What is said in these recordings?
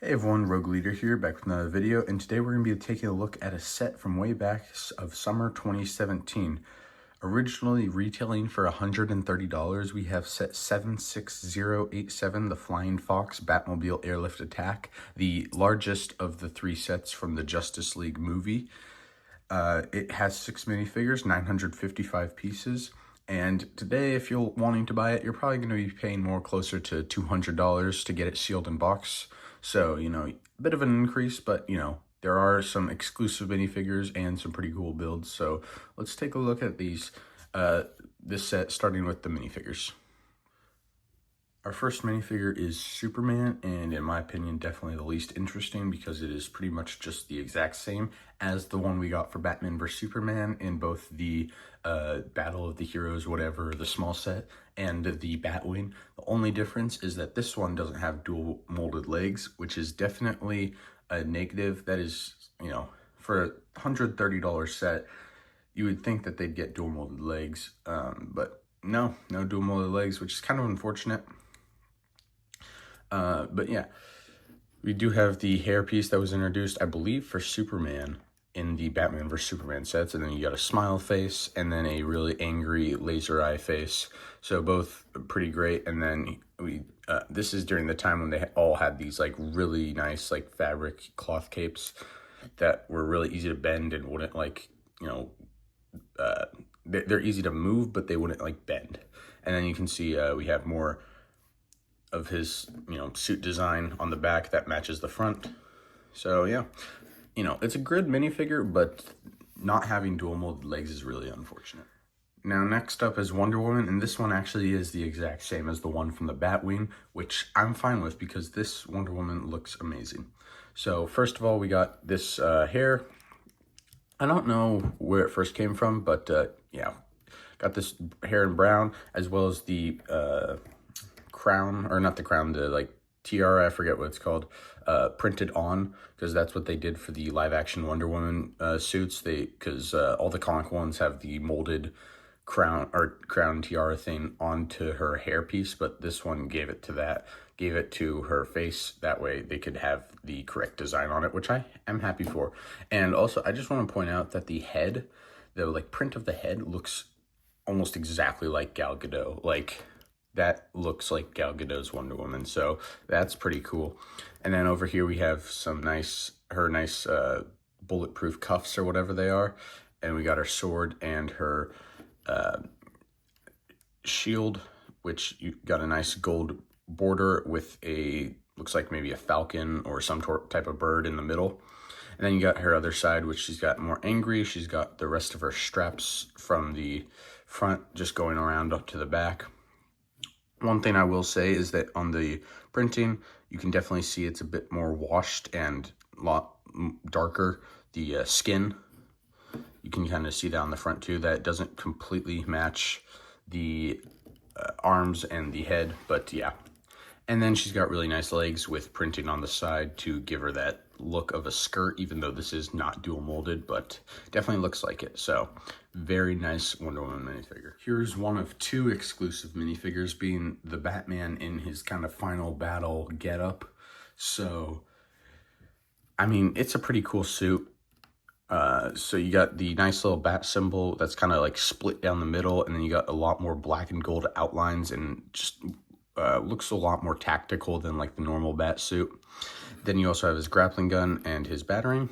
Hey everyone, Rogue Leader here, back with another video, and today we're going to be taking a look at a set from way back of summer 2017. Originally retailing for $130, we have set 76087, the Flying Fox Batmobile Airlift Attack, the largest of the three sets from the Justice League movie. It has 6 minifigures, 955 pieces. And today, if you're wanting to buy it, you're probably going to be paying more closer to $200 to get it sealed in box. So, a bit of an increase, but, there are some exclusive minifigures and some pretty cool builds. So let's take a look at these, this set, starting with the minifigures. Our first minifigure is Superman, and in my opinion, definitely the least interesting because it is pretty much just the exact same as the one we got for Batman vs. Superman in both the Battle of the Heroes, whatever, the small set, and the Batwing. The only difference is that this one doesn't have dual molded legs, which is definitely a negative. That is, for a $130 set, you would think that they'd get dual molded legs, but no dual molded legs, which is kind of unfortunate. But yeah, we do have the hairpiece that was introduced, I believe, for Superman in the Batman vs. Superman sets, and then you got a smile face and then a really angry laser eye face. So both pretty great. And then this is during the time when they all had these like really nice like fabric cloth capes that were really easy to bend and wouldn't like, they're easy to move, but they wouldn't like bend. And then you can see we have more of his, suit design on the back that matches the front. So yeah, it's a good minifigure, but not having dual molded legs is really unfortunate. Now, next up is Wonder Woman, and this one actually is the exact same as the one from the Batwing, which I'm fine with because this Wonder Woman looks amazing. So first of all, we got this hair. I don't know where it first came from, but yeah, got this hair in brown, as well as the crown, or not the crown, the like tiara, I forget what it's called, printed on, because that's what they did for the live action Wonder Woman suits. Because all the comic ones have the molded crown tiara thing onto her hairpiece, but this one gave it to her face. That way they could have the correct design on it, which I am happy for. And also, I just want to point out that the head, the like print of the head, looks almost exactly like Gal Gadot. Like, that looks like Gal Gadot's Wonder Woman, so that's pretty cool. And then over here we have some her nice bulletproof cuffs or whatever they are, and we got her sword and her shield, which you got a nice gold border with looks like maybe a falcon or some type of bird in the middle. And then you got her other side, which she's got more angry. She's got the rest of her straps from the front just going around up to the back. One thing I will say is that on the printing, you can definitely see it's a bit more washed and a lot darker. The skin, you can kind of see that on the front too, that it doesn't completely match the arms and the head, but yeah. And then she's got really nice legs with printing on the side to give her that look of a skirt, even though this is not dual molded, but definitely looks like it. So very nice Wonder Woman minifigure. Here's one of two exclusive minifigures, being the Batman in his kind of final battle getup. So, I mean, it's a pretty cool suit. So you got the nice little bat symbol that's kind of like split down the middle, and then you got a lot more black and gold outlines, and just looks a lot more tactical than like the normal bat suit. Then you also have his grappling gun and his batarang.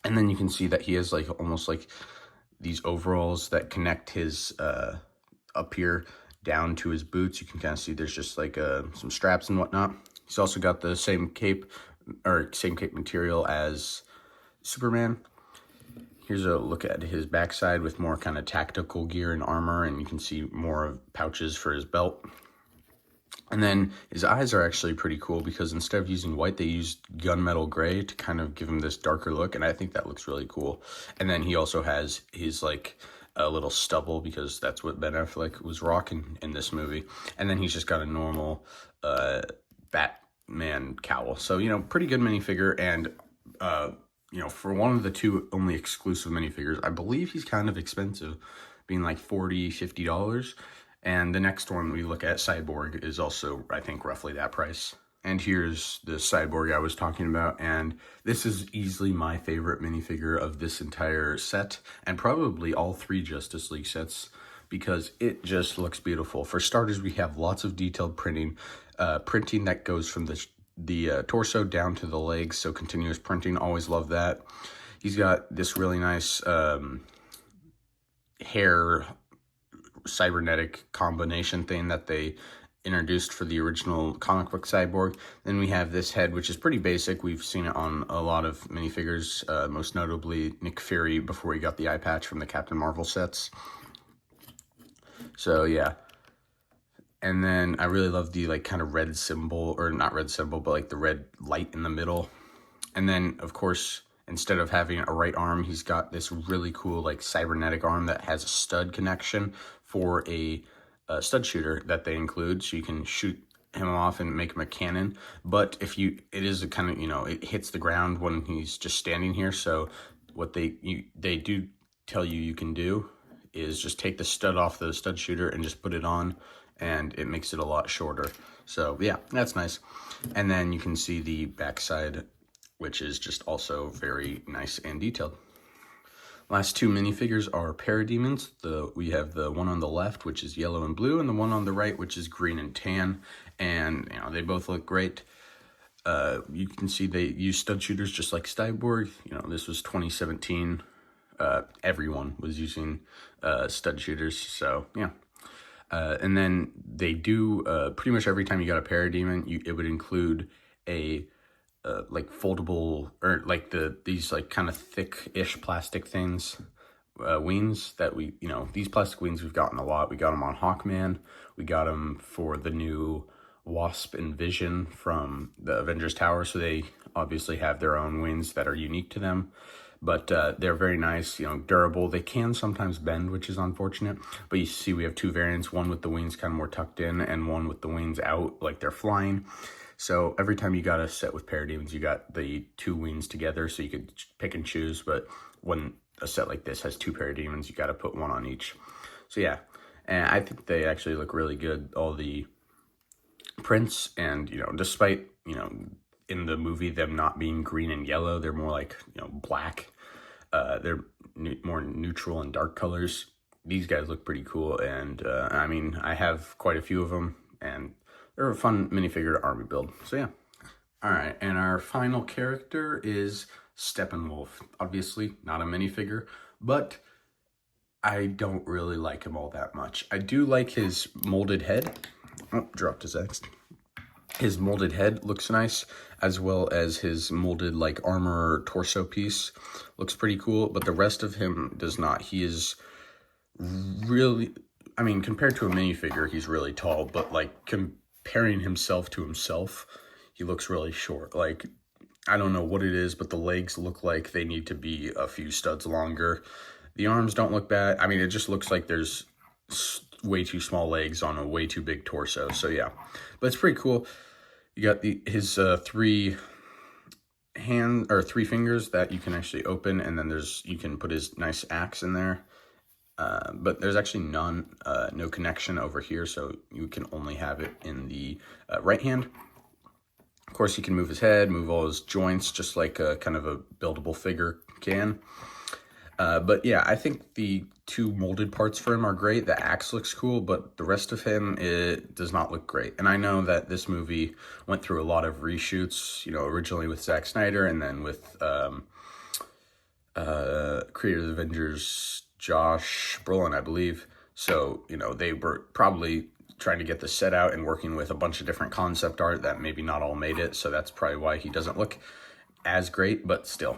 And then you can see that he has like almost like these overalls that connect his up here down to his boots. You can kind of see there's just like some straps and whatnot. He's also got the same cape material as Superman. Here's a look at his backside with more kind of tactical gear and armor, and you can see more pouches for his belt. And then his eyes are actually pretty cool because instead of using white, they used gunmetal gray to kind of give him this darker look, and I think that looks really cool. And then he also has his like a little stubble, because that's what Ben Affleck was rocking in this movie. And then he's just got a normal Batman cowl. So, pretty good minifigure, and for one of the two only exclusive minifigures, I believe he's kind of expensive, being like $40, $50. And the next one we look at, Cyborg, is also, I think, roughly that price. And here's the Cyborg I was talking about, and this is easily my favorite minifigure of this entire set, and probably all 3 Justice League sets, because it just looks beautiful. For starters, we have lots of detailed printing that goes from the torso down to the legs, so continuous printing, always love that. He's got this really nice hair cybernetic combination thing that they introduced for the original comic book Cyborg. Then we have this head, which is pretty basic. We've seen it on a lot of minifigures, most notably Nick Fury before he got the eye patch from the Captain Marvel sets. So yeah. And then I really love the like kind of red symbol, or not red symbol, but like the red light in the middle. And then of course, instead of having a right arm, he's got this really cool like cybernetic arm that has a stud connection for a stud shooter that they include, so you can shoot him off and make him a cannon. But if you, it is a kind of, you know, it hits the ground when he's just standing here. So what they do tell you can do is just take the stud off the stud shooter and just put it on, and it makes it a lot shorter. So yeah, that's nice. And then you can see the backside, which is just also very nice and detailed. Last 2 minifigures are Parademons. We have the one on the left, which is yellow and blue, and the one on the right, which is green and tan. And you know, they both look great. You can see they use stud shooters just like Cyborg. You know, this was 2017. Everyone was using stud shooters, so yeah. And then they do pretty much every time you got a Parademon, it would include a like foldable, or like these like kind of thick-ish plastic things, wings that we, you know, these plastic wings we've gotten a lot. We got them on Hawkman. We got them for the new Wasp and Vision from the Avengers Tower. So they obviously have their own wings that are unique to them. But they're very nice, you know, durable. They can sometimes bend, which is unfortunate. But you see we have 2 variants, one with the wings kind of more tucked in and one with the wings out like they're flying. So every time you got a set with Parademons, you got the 2 wings together, so you could pick and choose. But when a set like this has 2 Parademons, you got to put one on each. So yeah, and I think they actually look really good, all the prints. And, you know, despite, you know, in the movie them not being green and yellow, they're more like, you know, black. They're more neutral and dark colors. These guys look pretty cool, and I mean, I have quite a few of them, and they're a fun minifigure to army build. So yeah. All right, and our final character is Steppenwolf. Obviously not a minifigure, but I don't really like him all that much. I do like his molded head. Oh, dropped his X. His molded head looks nice, as well as his molded like armor torso piece looks pretty cool, but the rest of him does not. He is really, I mean, compared to a minifigure, he's really tall, but like comparing himself to himself, he looks really short. Like, I don't know what it is, but the legs look like they need to be a few studs longer. The arms don't look bad. I mean, it just looks like there's way too small legs on a way too big torso. So yeah, but it's pretty cool. You got his 3 fingers that you can actually open, and then you can put his nice axe in there. But there's actually no connection over here, so you can only have it in the right hand. Of course, you can move his head, move all his joints, just like a kind of a buildable figure can. But yeah, I think the 2 molded parts for him are great. The axe looks cool, but the rest of him, it does not look great. And I know that this movie went through a lot of reshoots, you know, originally with Zack Snyder, and then with creator of the Avengers, Josh Brolin, I believe. So, you know, they were probably trying to get the set out and working with a bunch of different concept art that maybe not all made it. So that's probably why he doesn't look as great, but still.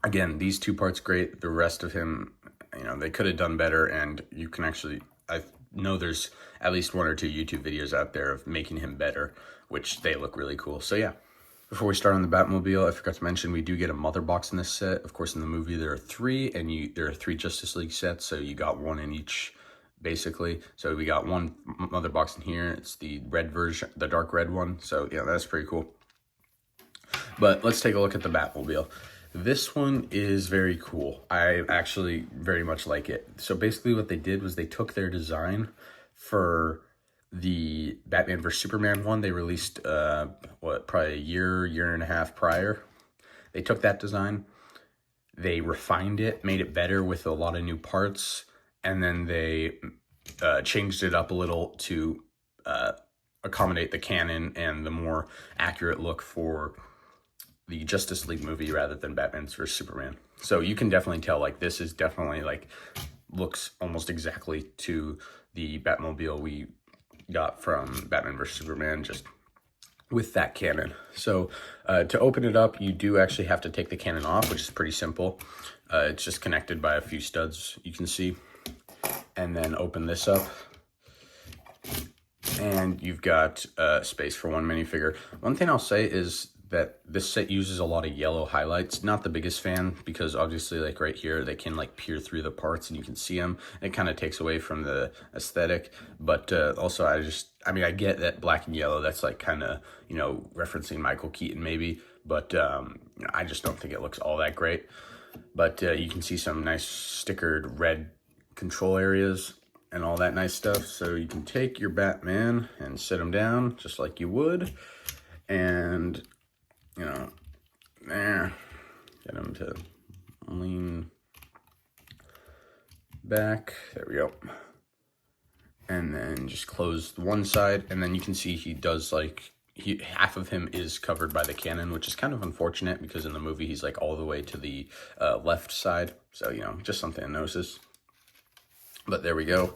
Again, these 2 parts great. The rest of him, you know, they could have done better, and you can actually, I know there's at least 1 or 2 YouTube videos out there of making him better, which they look really cool. So yeah. Before we start on the Batmobile, I forgot to mention we do get a mother box in this set. Of course, in the movie there are 3, and there are 3 Justice League sets, so you got 1 in each, basically. So we got 1 mother box in here. It's the red version, the dark red one. So yeah, that's pretty cool. But let's take a look at the Batmobile. This one is very cool. I actually very much like it. So basically what they did was they took their design for The Batman vs Superman one they released probably a year and a half prior. They took that design, they refined it, made it better with a lot of new parts, and then they changed it up a little to accommodate the canon and the more accurate look for the Justice League movie rather than Batman vs Superman. So you can definitely tell, like, this is definitely, like, looks almost exactly to the Batmobile we got from Batman vs Superman, just with that cannon. So to open it up, you do actually have to take the cannon off, which is pretty simple. It's just connected by a few studs, you can see. And then open this up. And you've got space for one minifigure. One thing I'll say is that this set uses a lot of yellow highlights. Not the biggest fan, because obviously, like right here, they can like peer through the parts and you can see them. It kind of takes away from the aesthetic, but also I get that black and yellow, that's like kind of, you know, referencing Michael Keaton maybe, but I just don't think it looks all that great. But you can see some nice stickered red control areas and all that nice stuff. So you can take your Batman and sit him down just like you would, and you know, there, get him to lean back. There we go. And then just close the one side, and then you can see he does like, half of him is covered by the cannon, which is kind of unfortunate because in the movie he's like all the way to the left side. So, you know, just something to notice. But there we go.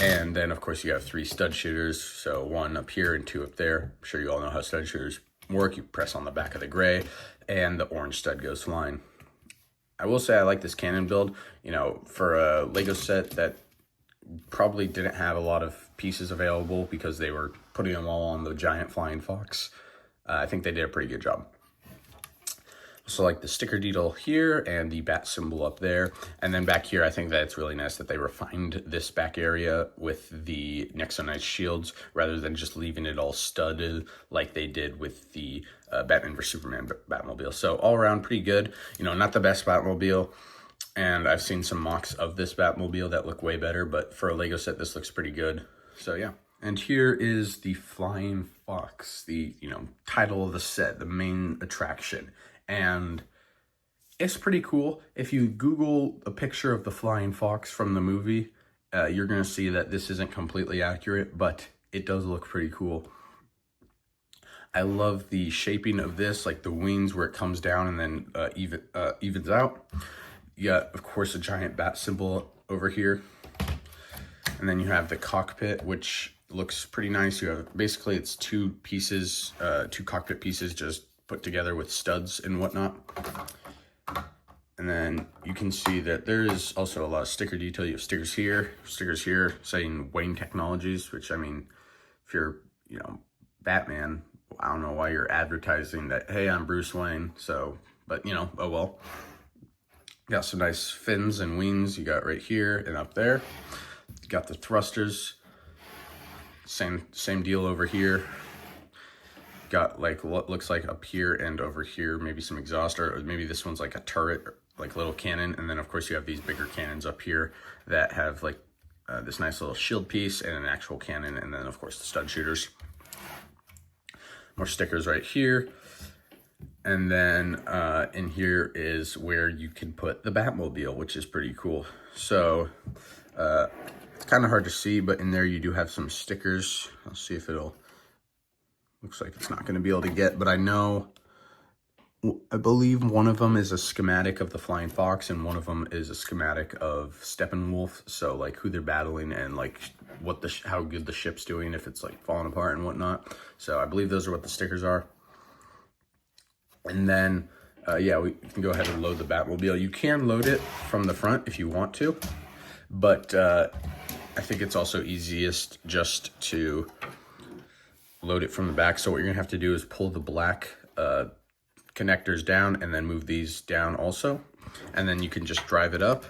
And then of course you have 3 stud shooters. So 1 up here and 2 up there. I'm sure you all know how stud shooters work. You press on the back of the gray and the orange stud goes flying. I will say I like this cannon build. You know, for a Lego set that probably didn't have a lot of pieces available because they were putting them all on the giant flying fox, I think they did a pretty good job. So like the sticker detail here and the bat symbol up there. And then back here, I think that it's really nice that they refined this back area with the Nexonite shields rather than just leaving it all studded like they did with the Batman vs Superman Batmobile. So all around pretty good. You know, not the best Batmobile. And I've seen some mocks of this Batmobile that look way better, but for a Lego set, this looks pretty good. So yeah. And here is the Flying Fox, the, you know, title of the set, the main attraction. And it's pretty cool. If you Google a picture of the Flying Fox from the movie, you're going to see that this isn't completely accurate, but it does look pretty cool. I love the shaping of this, like the wings where it comes down and then evens out. You got, of course, a giant bat symbol over here. And then you have the cockpit, which looks pretty nice. You have, basically, it's 2 pieces, 2 cockpit pieces just put together with studs and whatnot. And then you can see that there is also a lot of sticker detail. You have stickers here saying Wayne Technologies, which, I mean, if you're, you know, Batman, I don't know why you're advertising that, hey, I'm Bruce Wayne. So, but, you know, oh well. Got some nice fins and wings you got right here and up there. You got the thrusters. Same deal over here. Got like what looks like up here and over here, maybe some exhaust, or maybe this one's like a turret, like little cannon. And then of course you have these bigger cannons up here that have like this nice little shield piece and an actual cannon. And then of course the stud shooters. More stickers right here. And then in here is where you can put the Batmobile, which is pretty cool. So it's kind of hard to see, but in there you do have some stickers. I'll see if it'll, looks like it's not going to be able to get, but I believe one of them is a schematic of the Flying Fox and one of them is a schematic of Steppenwolf. So like who they're battling and like what how good the ship's doing, if it's like falling apart and whatnot. So I believe those are what the stickers are. And then, yeah, we can go ahead and load the Batmobile. You can load it from the front if you want to, but I think it's also easiest just to load it from the back. So what you're gonna have to do is pull the black connectors down and then move these down also. And then you can just drive it up.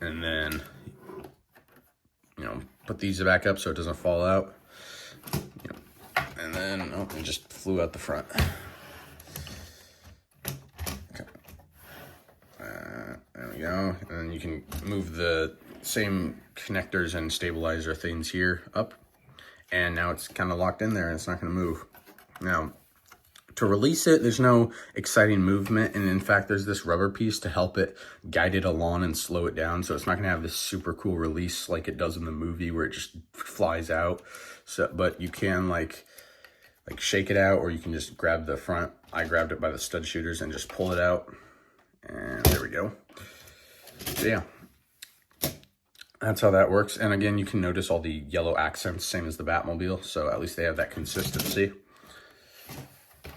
And then, you know, put these back up so it doesn't fall out. And then, oh, it just flew out the front. Okay. There we go. And then you can move the same connectors and stabilizer things here up. And now it's kind of locked in there and it's not going to move. Now, to release it, there's no exciting movement. And in fact, there's this rubber piece to help it guide it along and slow it down. So it's not going to have this super cool release like it does in the movie where it just flies out. So, but you can like shake it out, or you can just grab the front. I grabbed it by the stud shooters and just pull it out. And there we go. So yeah, that's how that works. And again, you can notice all the yellow accents, same as the Batmobile. So at least they have that consistency.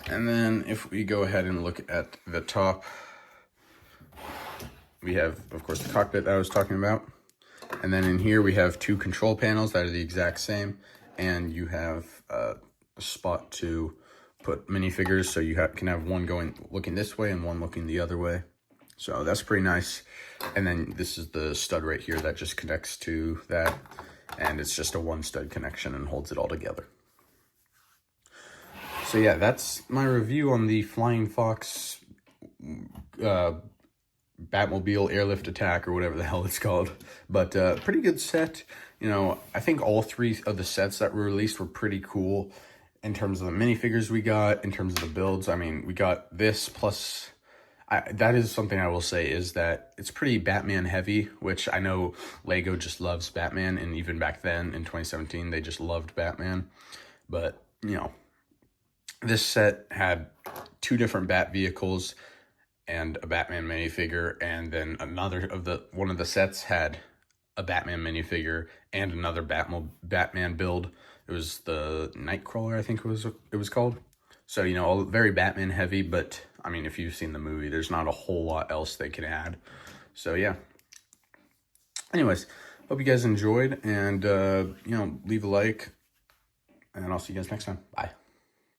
And then if we go ahead and look at the top, we have, of course, the cockpit that I was talking about. And then in here, we have 2 control panels that are the exact same. And you have a spot to put minifigures. So you can have one looking this way and one looking the other way. So that's pretty nice. And then this is the stud right here that just connects to that. And it's just a 1 stud connection and holds it all together. So yeah, that's my review on the Flying Fox Batmobile Airlift Attack, or whatever the hell it's called. But pretty good set. You know, I think all 3 of the sets that were released were pretty cool in terms of the minifigures we got, in terms of the builds. I mean, we got this plus... that is something I will say, is that it's pretty Batman heavy, which I know Lego just loves Batman. And even back then in 2017, they just loved Batman. But, you know, this set had 2 different Bat vehicles and a Batman minifigure, and then one of the sets had a Batman minifigure and another Batman build. It was the Nightcrawler, I think it was called. So, you know, very Batman heavy, but I mean, if you've seen the movie, there's not a whole lot else they can add. So yeah. Anyways, hope you guys enjoyed, and you know, leave a like, and I'll see you guys next time. Bye.